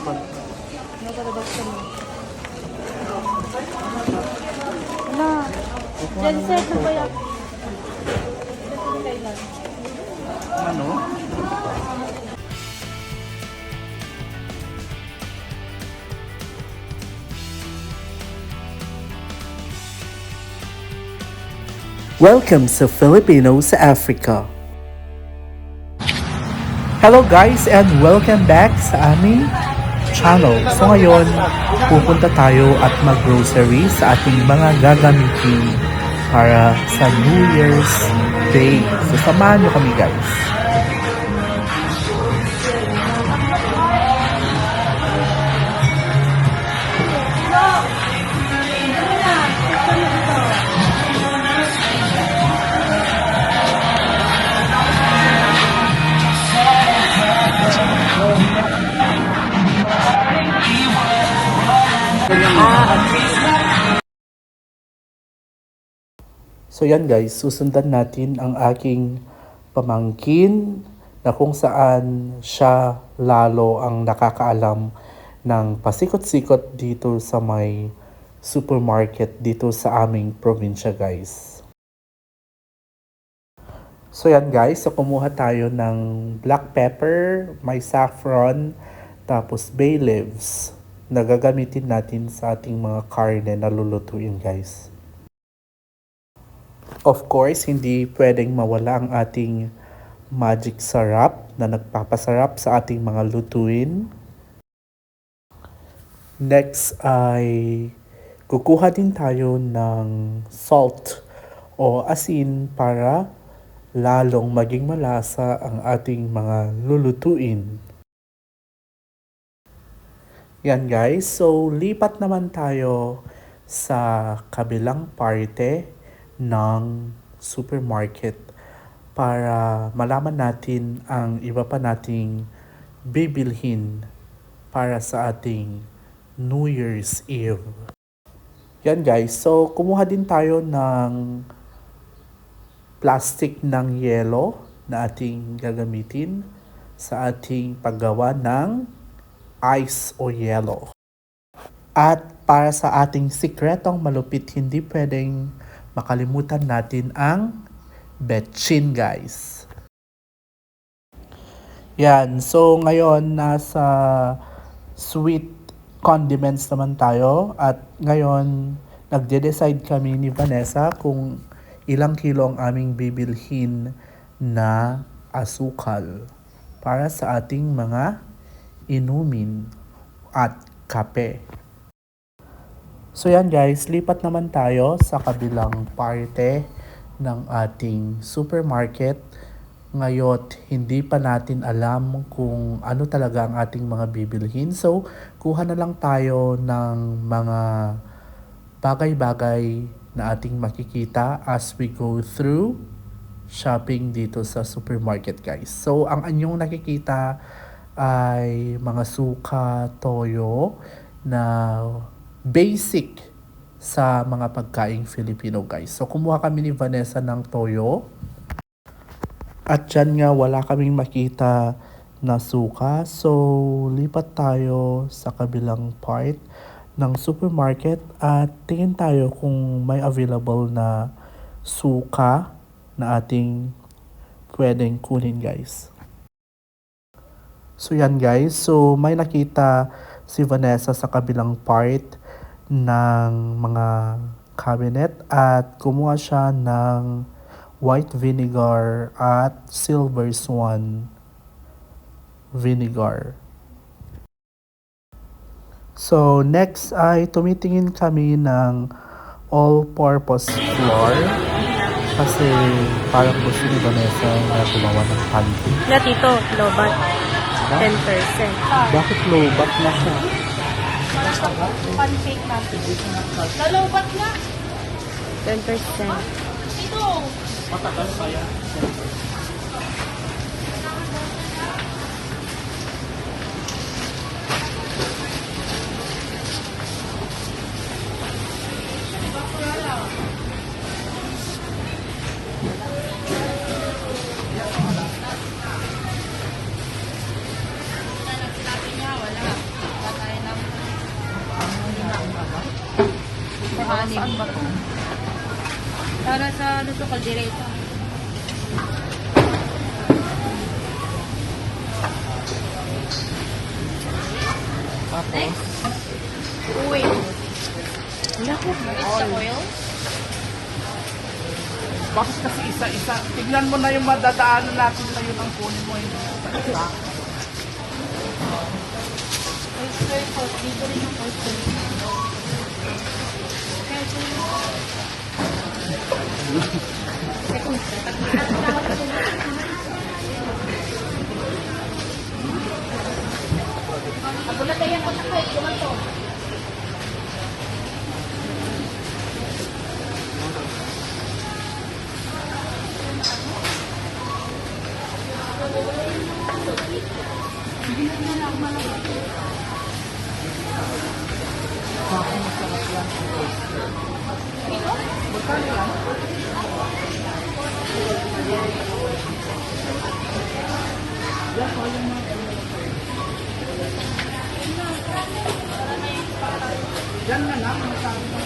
Ano ka daw sa mga? Wala. Genset na ba yan? Ano? Welcome sa Filipino sa Africa. Hello guys and welcome back sa aming channel. So ngayon, pupunta tayo at mag-grocery sa ating mga gagamitin para sa New Year's Day. So samahan nyo kami guys. So yan guys, susundan natin ang aking pamangkin na kung saan siya lalo ang nakakaalam ng pasikot-sikot dito sa may supermarket dito sa aming probinsya guys. So yan guys, so kumuha tayo ng black pepper, may saffron, tapos bay leaves na gagamitin natin sa ating mga karne na lulutuin guys. Of course, hindi pwedeng mawala ang ating magic sarap na nagpapasarap sa ating mga lutuin. Next ay kukuha din tayo ng salt o asin para lalong maging malasa ang ating mga lulutuin. Yan guys, so lipat naman tayo sa kabilang parte ng supermarket para malaman natin ang iba pa nating bibilhin para sa ating New Year's Eve. Yan guys, so kumuha din tayo ng plastic ng yelo na ating gagamitin sa ating paggawa ng ice o yelo. At para sa ating sikretong malupit, hindi pwedeng makalimutan natin ang betchin guys. Yan, so ngayon nasa sweet condiments naman tayo at ngayon nagde-decide kami ni Vanessa kung ilang kilo ang aming bibilhin na asukal para sa ating mga inumin at kape. So yan guys, lipat naman tayo sa kabilang parte ng ating supermarket. Ngayon, hindi pa natin alam kung ano talaga ang ating mga bibilhin. So, kuha na lang tayo ng mga bagay-bagay na ating makikita as we go through shopping dito sa supermarket guys. So, ang anyong nakikita ay mga suka, toyo na basic sa mga pagkaing Filipino guys. So kumuha kami ni Vanessa ng toyo. At dyan nga wala kaming makita na suka. So lipat tayo sa kabilang part ng supermarket at tingin tayo kung may available na suka na ating pwedeng kunin guys. So yan guys, so may nakita si Vanessa sa kabilang part ng mga cabinet at kumuha siya ng white vinegar at silver swan vinegar. So next ay tumitingin kami ng all-purpose flour kasi parang gusto ni Vanessa na gumawa ng pancake. Na tito, lobat. 10%. Bakit low-back na siya? Pancake natin. Lalobat na. 10%. Ito. Matagal pa yan. Saan ba to? Para sa ano to, kaldereta. Tapos, Oil. Wala ko. It's the oil. bakit kasi isa-isa? Tignan mo na yung madadaanan natin na yun ang kunin mo yung isa-isa. Oyster sauce. Dito rin yung oyster. Agulatayan ko sa kahit kumanto. Bakit masarap yan? Magkano yan? Yan, kaya mo. Yan na lang, masabi mo.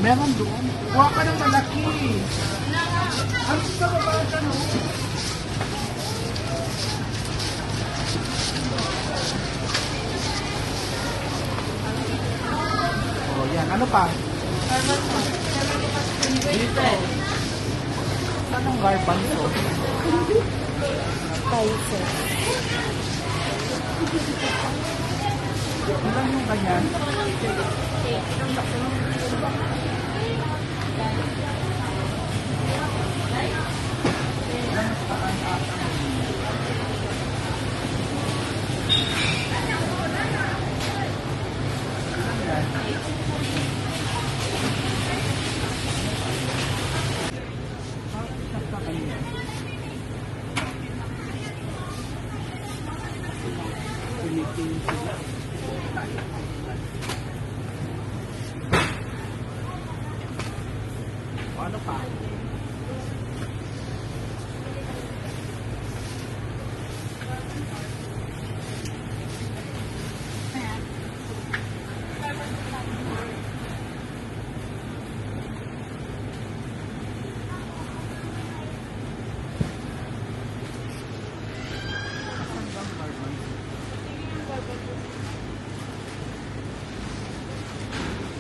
Meron doon. Kuha ka ng malaki. Ano sa baba ka, no? Oh, yan. Ano pa? Dito. Saan ang garbanzo? Spices. Ilan yung ganyan? Ano pa?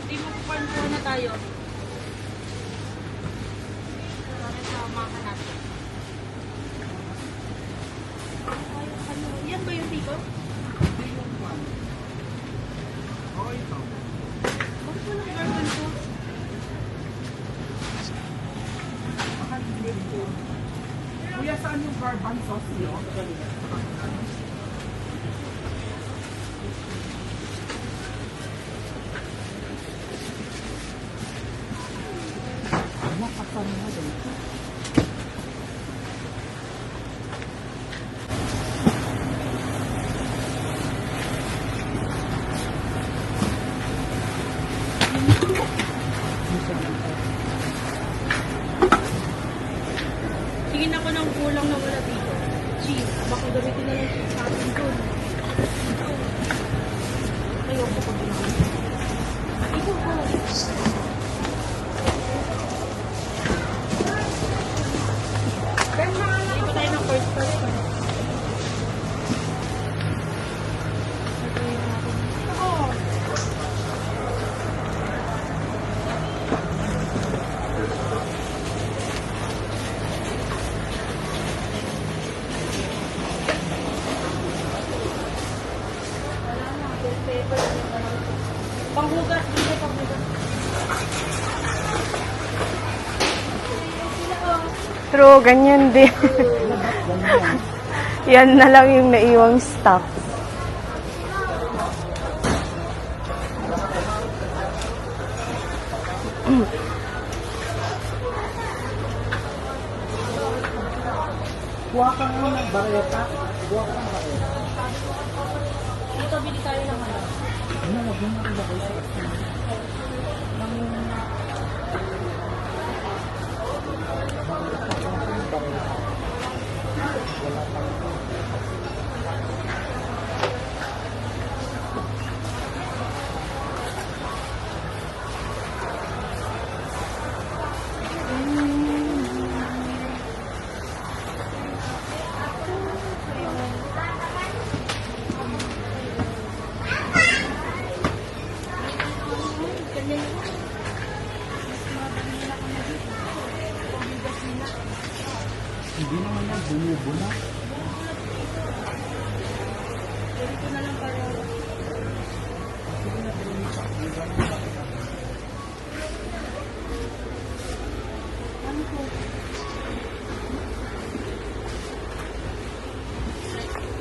Hindi mo kukuha na tayo. Para sa maka natin. Ano, yan ba yung tiko? Oo, ito. Bakit walang garden ko? Kuya, saan yung garbanzo niyo? Ano kasan mo din? Tingin ako ng kulang na wala dito. Cheese. Baka gamitin na lang cheese sa atin doon. Ayoko ko din. Ito ko. Hindi pa tayo ng first part. Oo. Panghugas, hindi panghugas. True, ganyan din. Yan na lang yung naiwang stock. Kuha ka nga ng bareta. Kuha ka ng bareta. Dito, bili tayo ng ano. Ano, wag mo na ilagay sa akin. Hindi naman yan, bumubo. Dito na lang para. Ano po?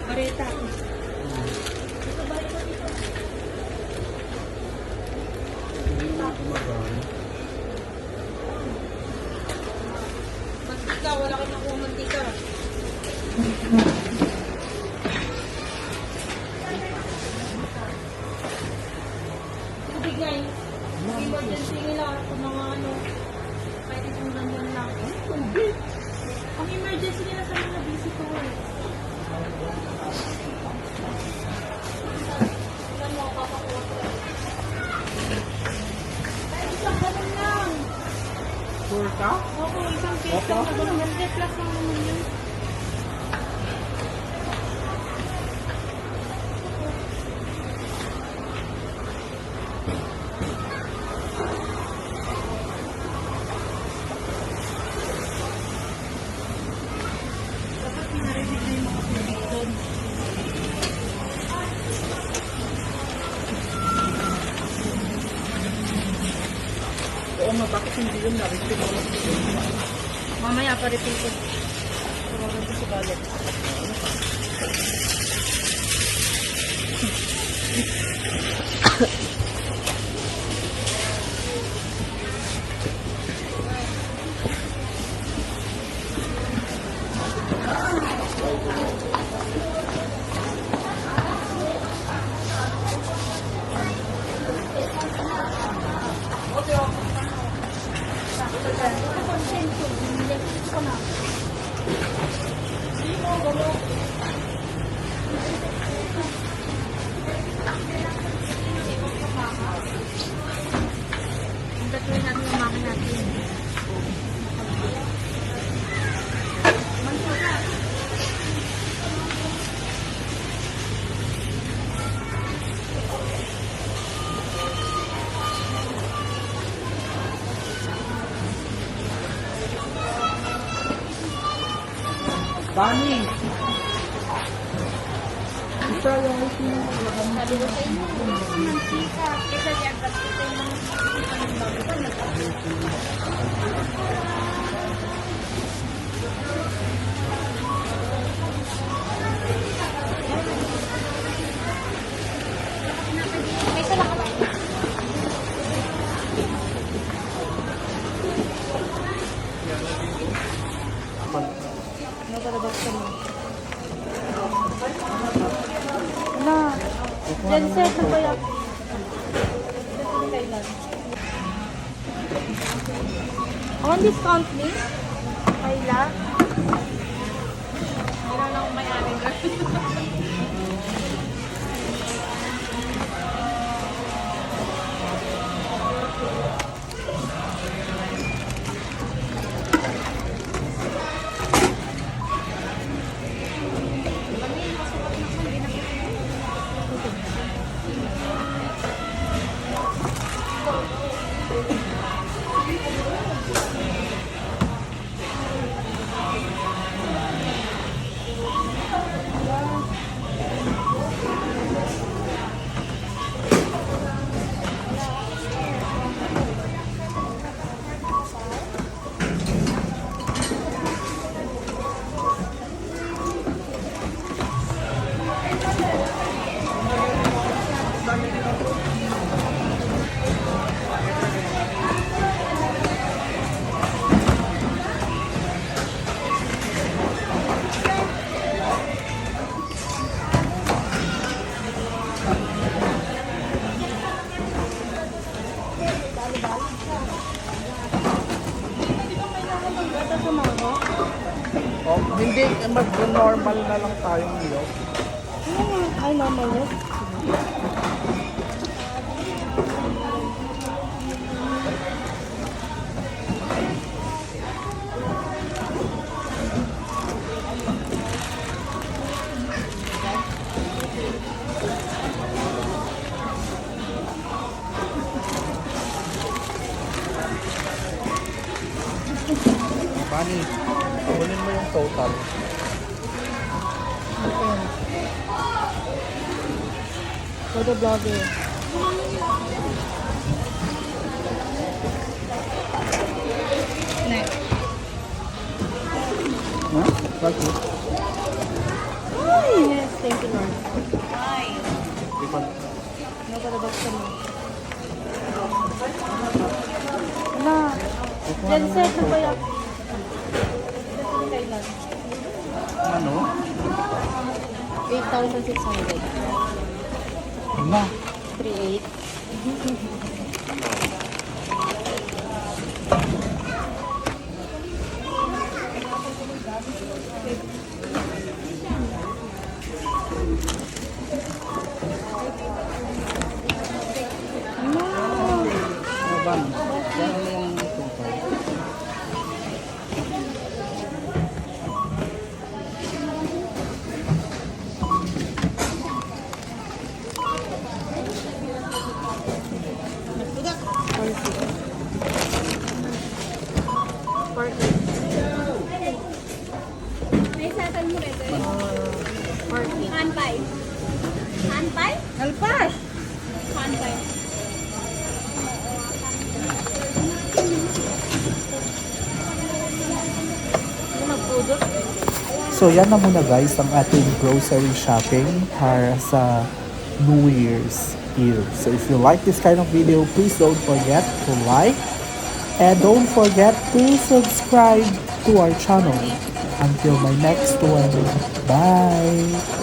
Bareta. Ito bareta dito. Mantika, wala kayo nakuha mantika. Tubig nga eh. Emergency nila kung mga ano. Kahit itong ganyan lang. Tubig. Ang emergency nila sa mga visitor. Ilan mo ako papakuha ko. Kahit isang ganun lang. Sure ka? Oo, isang case lang na ganun. 100 plus lang naman yun. Dapat pinarinig na yung mga tubig doon. Oo nga, bakit hindi yun na-receive ako? Mamaya pa repeat ko. Tumagan ko si Balot. Ang gatuin natin yung mama natin. Dani! Isa yung Sabi ko sa inyo, mantika. Kesa diyan, ba't ito yung mga bago pa may isa lang ka ba? Ano ba dapat ka mo? Wala. Genset na ba yan? On discount please. Kayla. Wala lang akong may-ari girl. mango? Oh, hindi, mag-normal na lang tayong milk. Ay, normal yun. Bunny, kunin mo yung total. For the vlogger. Next. Huh? Bakit? Yes, thank you, Lord. Ikon. Nakalabaksan mo. Ala, genset na ba yan? Kailan? Ano? 8,600. Ano? 3,800. Ano ba? Ano na yung total? May settle mo rin. Hanpay. Hanpay? Alpas! Hanpay. Ano nagpudot? So yan na muna guys ang ating grocery shopping para sa New Year's Eve. So if you like this kind of video, please don't forget to like and don't forget to subscribe to our channel. Until my next one, bye!